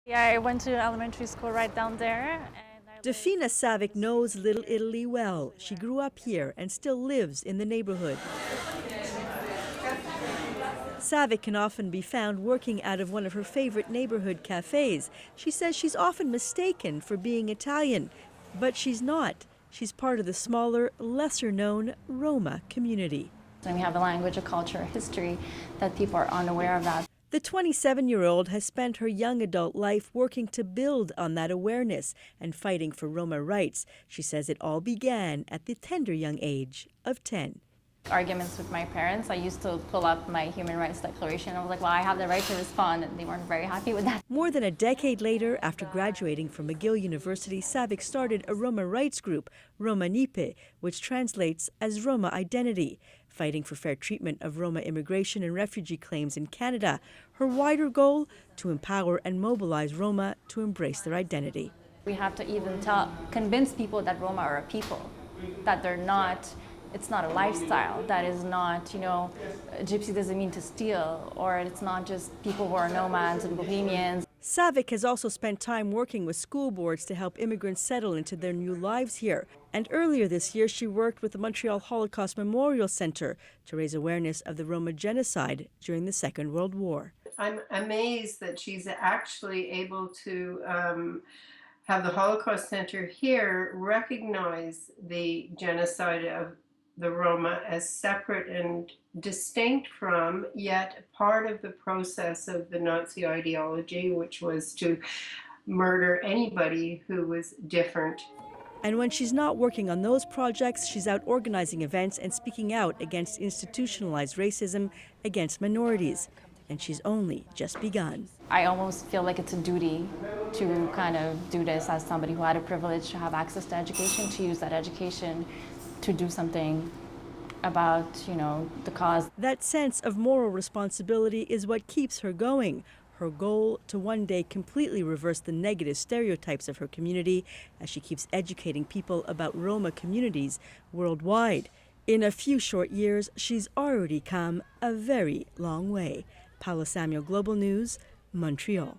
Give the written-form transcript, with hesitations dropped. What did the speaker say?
Yeah, I went to elementary school right down there. Dafina Savic knows Little Italy well. She grew up here and still lives in the neighborhood. Savic can often be found working out of one of her favorite neighborhood cafes. She says she's often mistaken for being Italian, but she's not. She's part of the smaller, lesser-known Roma community. And we have a language, a culture, a history that people are unaware of that. The 27-year-old has spent her young adult life working to build on that awareness and fighting for Roma rights. She says it all began at the tender young age of 10. Arguments with my parents. I used to pull up my human rights declaration. I was like, well, I have the right to respond, and they weren't very happy with that. More than a decade later, after graduating from McGill University, Savic started a Roma rights group, Remarquable, which translates as Roma Identity, fighting for fair treatment of Roma immigration and refugee claims in Canada. Her wider goal, to empower and mobilize Roma to embrace their identity. We have to even convince people that Roma are a people, that they're not. It's not a lifestyle. That is not, gypsy doesn't mean to steal, or it's not just people who are nomads and bohemians. Savic has also spent time working with school boards to help immigrants settle into their new lives here. And earlier this year, she worked with the Montreal Holocaust Memorial Centre to raise awareness of the Roma genocide during the Second World War. I'm amazed that she's actually able to have the Holocaust Center here recognize the genocide of the Roma as separate and distinct from, yet part of the process of the Nazi ideology, which was to murder anybody who was different. And when she's not working on those projects, she's out organizing events and speaking out against institutionalized racism against minorities. And she's only just begun. I almost feel like it's a duty to kind of do this as somebody who had a privilege to have access to education, to use that education to do something about, the cause. That sense of moral responsibility is what keeps her going. Her goal to one day completely reverse the negative stereotypes of her community as she keeps educating people about Roma communities worldwide. In a few short years, she's already come a very long way. Paula Samuel, Global News, Montreal.